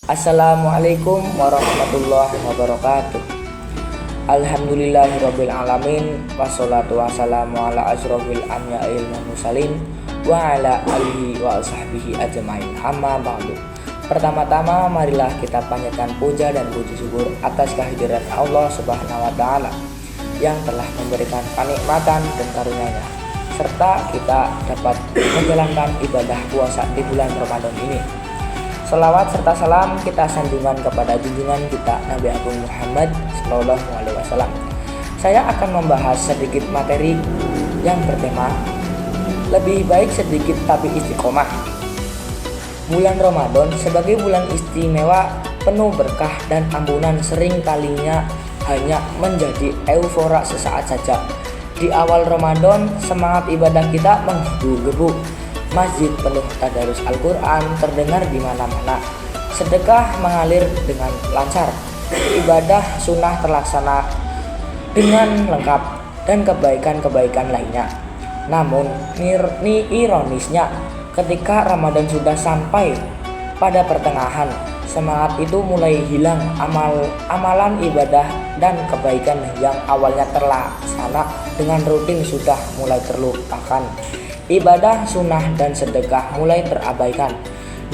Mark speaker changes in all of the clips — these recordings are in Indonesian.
Speaker 1: Assalamualaikum warahmatullahi wabarakatuh. Alhamdulillahirabbil alamin wassalatu wassalamu ala asyrofil anbiya'il mursalin wa ala alihi wa sahbihi ajmain. Amma ba'du. Pertama-tama marilah kita panjatkan puja dan puji syukur atas kehadiran Allah Subhanahu wa taala yang telah memberikan kenikmatan dan karunia-Nya, serta kita dapat menjalankan ibadah puasa di bulan Ramadan ini. Selawat serta salam kita sanjungan kepada junjungan kita Nabi Agung Muhammad Sallallahu Alaihi Wasallam. Saya akan membahas sedikit materi yang bertema lebih baik sedikit tapi istiqomah. Bulan Ramadan sebagai bulan istimewa penuh berkah dan ampunan sering kalinya hanya menjadi euforia sesaat saja. Di awal Ramadan semangat ibadah kita menggebu-gebu. Masjid penuh tadarus Al-Quran terdengar di mana-mana. Sedekah mengalir dengan lancar. Ibadah sunnah terlaksana dengan lengkap dan kebaikan-kebaikan lainnya. Namun, ironisnya, ketika Ramadan sudah sampai pada pertengahan, semangat itu mulai hilang. Amalan ibadah dan kebaikan yang awalnya terlaksana dengan rutin sudah mulai terlupakan. Ibadah sunnah dan sedekah mulai terabaikan,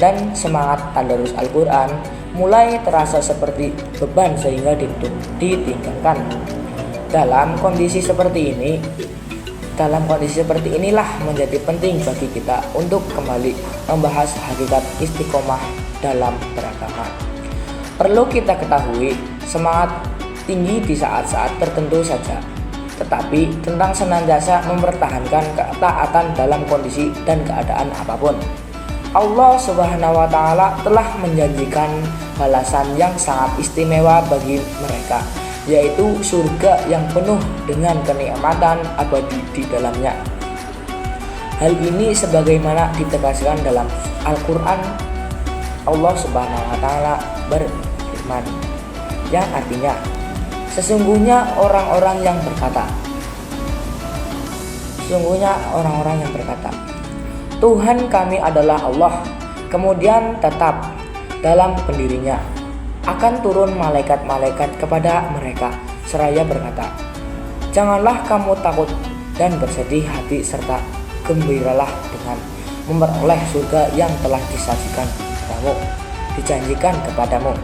Speaker 1: dan semangat tadarus Al-Quran mulai terasa seperti beban sehingga ditinggalkan. Dalam kondisi seperti inilah menjadi penting bagi kita untuk kembali membahas hakikat istiqomah dalam beragama. Perlu kita ketahui, semangat tinggi di saat-saat tertentu saja, tetapi tentang senantiasa mempertahankan ketaatan dalam kondisi dan keadaan apapun. Allah Subhanahu wa taala telah menjanjikan balasan yang sangat istimewa bagi mereka, yaitu surga yang penuh dengan kenikmatan abadi di dalamnya. Hal ini sebagaimana ditegaskan dalam Al-Qur'an. Allah Subhanahu wa taala berfirman yang artinya, Sesungguhnya orang-orang yang berkata, Tuhan kami adalah Allah, kemudian tetap dalam pendirinya, akan turun malaikat-malaikat kepada mereka, seraya berkata, Janganlah kamu takut dan bersedih hati serta gembiralah dengan memperoleh surga yang telah dijanjikan kepadamu.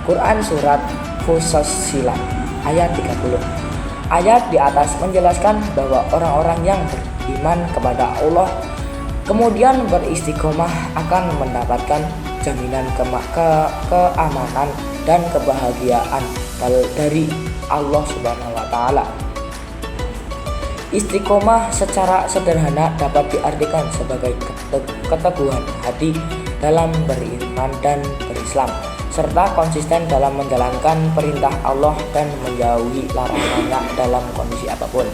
Speaker 1: Quran Surat Fussilat ayat 30. Ayat di atas menjelaskan bahwa orang-orang yang beriman kepada Allah kemudian beristiqomah akan mendapatkan jaminan keamanan dan kebahagiaan dari Allah Subhanahu wa taala. Istiqomah secara sederhana dapat diartikan sebagai keteguhan hati dalam beriman dan berislam, serta konsisten dalam menjalankan perintah Allah dan menjauhi larangannya dalam kondisi apapun.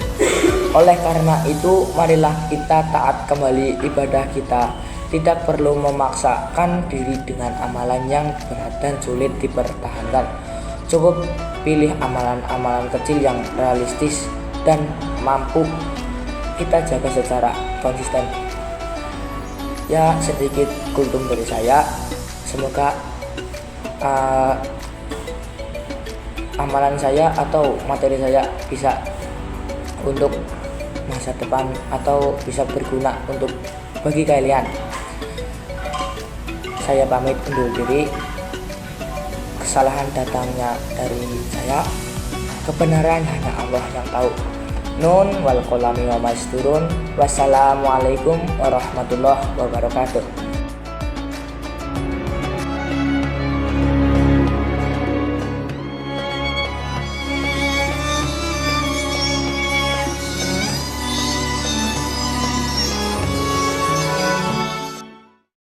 Speaker 1: Oleh karena itu, marilah kita taat kembali ibadah kita. Tidak perlu memaksakan diri dengan amalan yang berat dan sulit dipertahankan. Cukup pilih amalan-amalan kecil yang realistis dan mampu kita jaga secara konsisten. Ya, sedikit kultum dari saya. Semoga amalan saya atau materi saya bisa untuk masa depan atau bisa berguna untuk bagi kalian. Saya pamit undur diri. Kesalahan datangnya dari saya, kebenaran hanya Allah yang tahu. Nun wal qalami wa masturun. Wassalamualaikum warahmatullahi wabarakatuh.